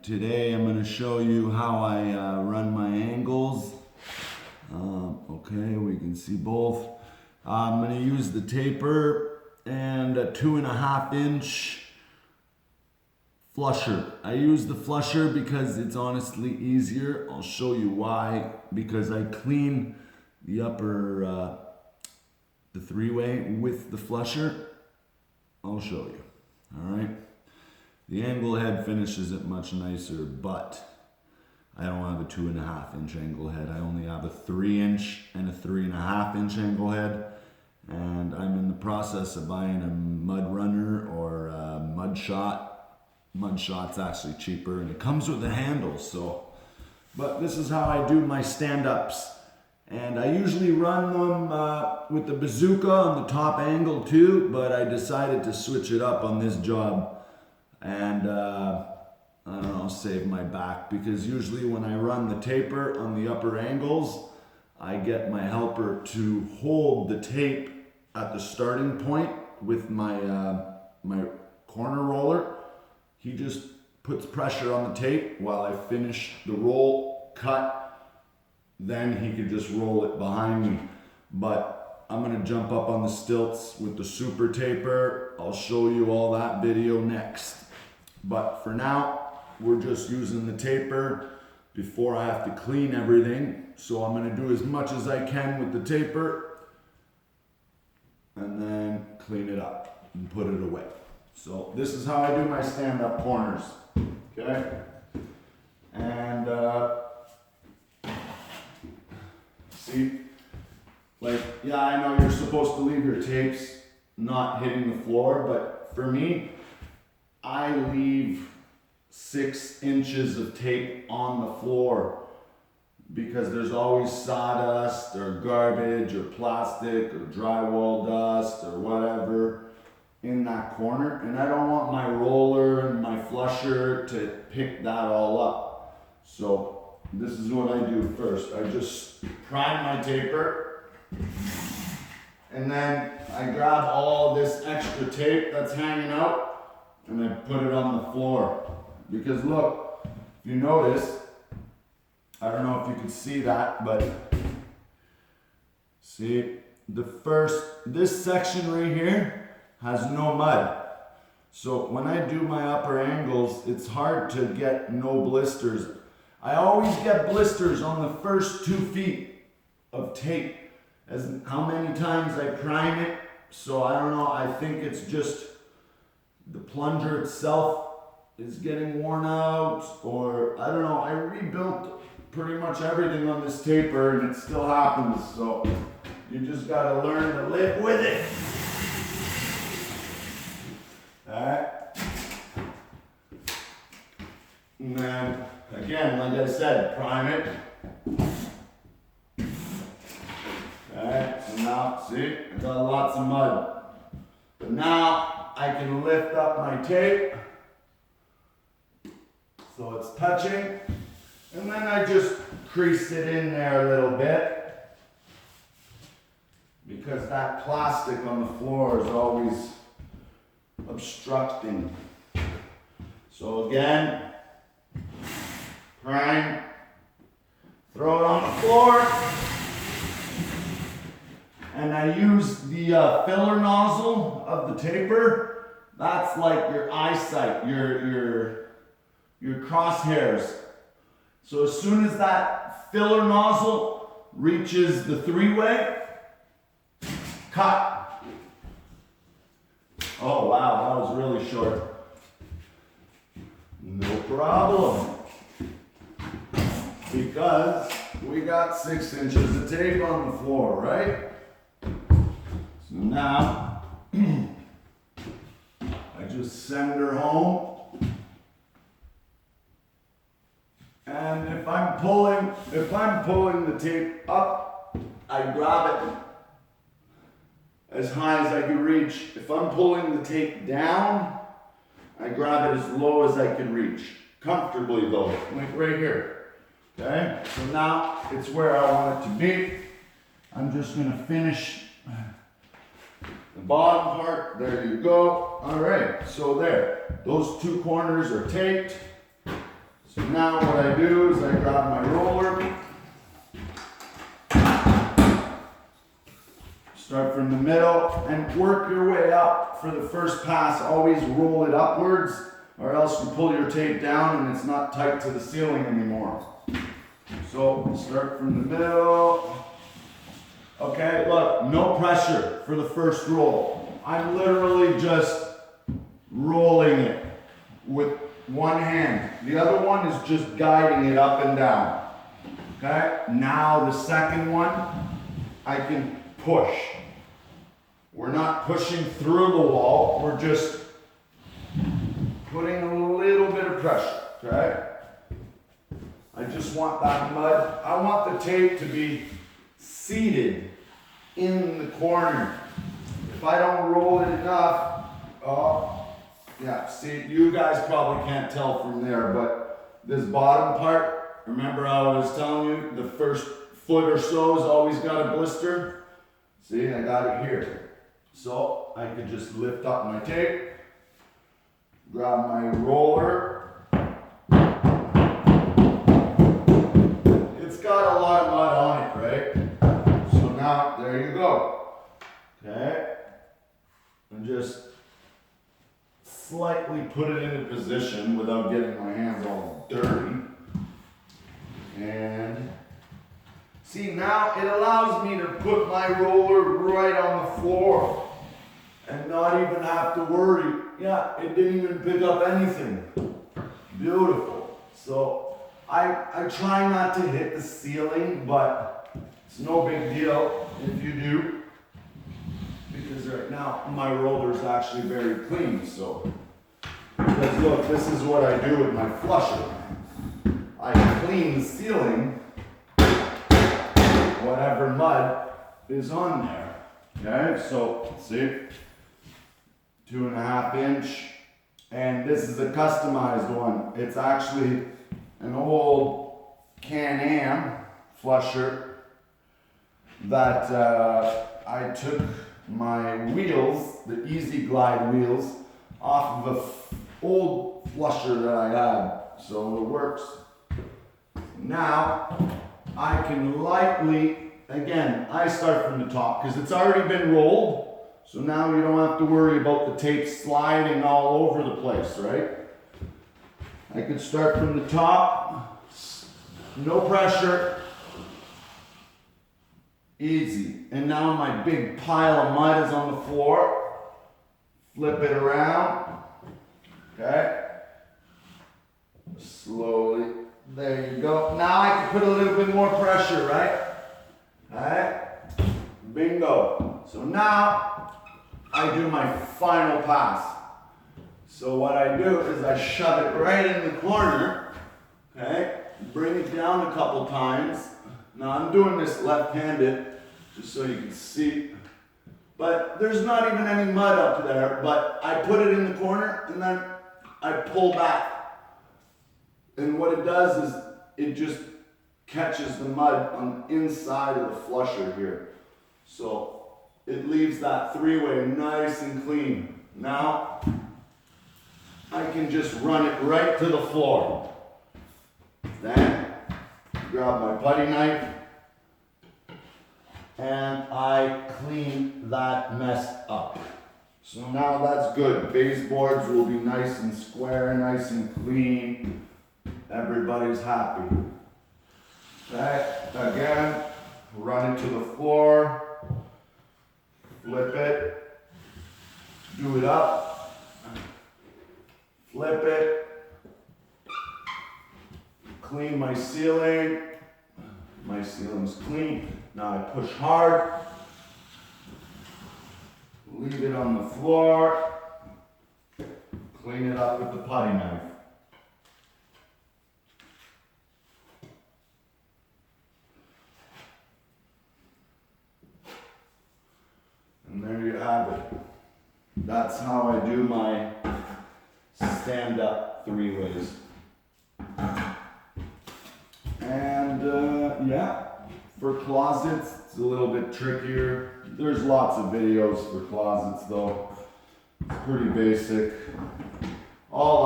today I'm going to show you how I run my angles. Okay, we can see both. I'm going to use the taper and a 2.5 inch flusher. I use the flusher because it's honestly easier. I'll show you why. Because I clean the upper, the three-way with the flusher. I'll show you. All right. The angle head finishes it much nicer, but I don't have a 2.5 inch angle head. I only have a 3 inch and a 3.5 inch angle head. And I'm in the process of buying a mud runner or a mud shot. Mud shot's actually cheaper and it comes with a handle. So, but this is how I do my stand-ups. And I usually run them with the bazooka on the top angle too, but I decided to switch it up on this job. And I don't know, save my back, because usually when I run the taper on the upper angles, I get my helper to hold the tape at the starting point with my my corner roller. He just puts pressure on the tape while I finish the roll cut. Then he could just roll it behind me. But I'm gonna jump up on the stilts with the super taper. I'll show you all that video next. But for now, we're just using the taper before I have to clean everything. So I'm gonna do as much as I can with the taper and then clean it up and put it away. So this is how I do my stand-up corners, okay? And see, like, yeah, I know you're supposed to leave your tapes not hitting the floor, but for me, I leave 6 inches of tape on the floor because there's always sawdust or garbage or plastic or drywall dust or whatever in that corner, and I don't want my roller and my flusher to pick that all up. So this is what I do first. I just prime my taper, and then I grab all this extra tape that's hanging out and I put it on the floor. Because look, if you notice, I don't know if you can see that, but see, this section right here has no mud. So when I do my upper angles, it's hard to get no blisters. I always get blisters on the first 2 feet of tape, as how many times I prime it. So I don't know, I think it's just the plunger itself is getting worn out, or I don't know. I rebuilt pretty much everything on this taper and it still happens. So you just gotta learn to live with it. Alright. And then again, like I said, prime it. Alright, so now see, I got lots of mud. But now I can lift up my tape so it's touching, and then I just crease it in there a little bit because that plastic on the floor is always obstructing. So again, prime, throw it on the floor, and I use the filler nozzle of the taper. That's like your eyesight, your crosshairs. So as soon as that filler nozzle reaches the three-way, cut. Oh wow, that was really short. No problem. Because we got 6 inches of tape on the floor, right? So now, I just send her home. And if I'm pulling the tape up, I grab it as high as I can reach. If I'm pulling the tape down, I grab it as low as I can reach. Comfortably though, like right here. Okay, so now it's where I want it to be. I'm just gonna finish the bottom part. There you go. All right, so there. Those 2 corners are taped. So now what I do is I grab my roller, start from the middle and work your way up. For the first pass, always roll it upwards or else you pull your tape down and it's not tight to the ceiling anymore. So start from the middle. Okay, look, no pressure for the first roll. I'm literally just rolling it with one hand. The other one is just guiding it up and down. Okay, now the second one, I can push. We're not pushing through the wall, we're just putting a little bit of pressure, okay? I just want that mud, I want the tape to be seated in the corner. If I don't roll it enough, yeah, see, you guys probably can't tell from there, but this bottom part, remember how I was telling you, the first foot or so has always got a blister? See, I got it here. So I could just lift up my tape, grab my roller. It's got a lot of mud on it, right? So now, there you go. Okay? And just slightly put it into position without getting my hands all dirty. And see, now it allows me to put my roller right on the floor and not even have to worry. Yeah, it didn't even pick up anything. Beautiful. So I try not to hit the ceiling, but it's no big deal if you do, because right now my roller is actually very clean. So, because look, this is what I do with my flusher. I clean the ceiling, whatever mud is on there. Okay, so see, 2.5 inch, and this is a customized one. It's actually an old Can-Am flusher that I took my wheels, the Easy Glide wheels, off of an old flusher that I had, so it works. Now I can lightly, again, I start from the top because it's already been rolled, so now you don't have to worry about the tape sliding all over the place, right? I can start from the top, no pressure, easy. And now my big pile of mud is on the floor, flip it around, okay? Slowly. There you go. Now I can put a little bit more pressure, right? Alright? Bingo. So now I do my final pass. So what I do is I shove it right in the corner. Okay? Bring it down a couple times. Now I'm doing this left-handed just so you can see. But there's not even any mud up there, but I put it in the corner and then I pull back. And what it does is it just catches the mud on the inside of the flusher here. So it leaves that three-way nice and clean. Now I can just run it right to the floor. Then grab my putty knife and I clean that mess up. So now that's good. Baseboards will be nice and square, nice and clean. Everybody's happy. Okay, again, run it to the floor, flip it, do it up, flip it, clean my ceiling. My ceiling's clean. Now I push hard, leave it on the floor, clean it up with the putty knife. And there you have it. That's how I do my stand-up three-ways. And yeah, for closets, it's a little bit trickier. There's lots of videos for closets though. It's pretty basic. All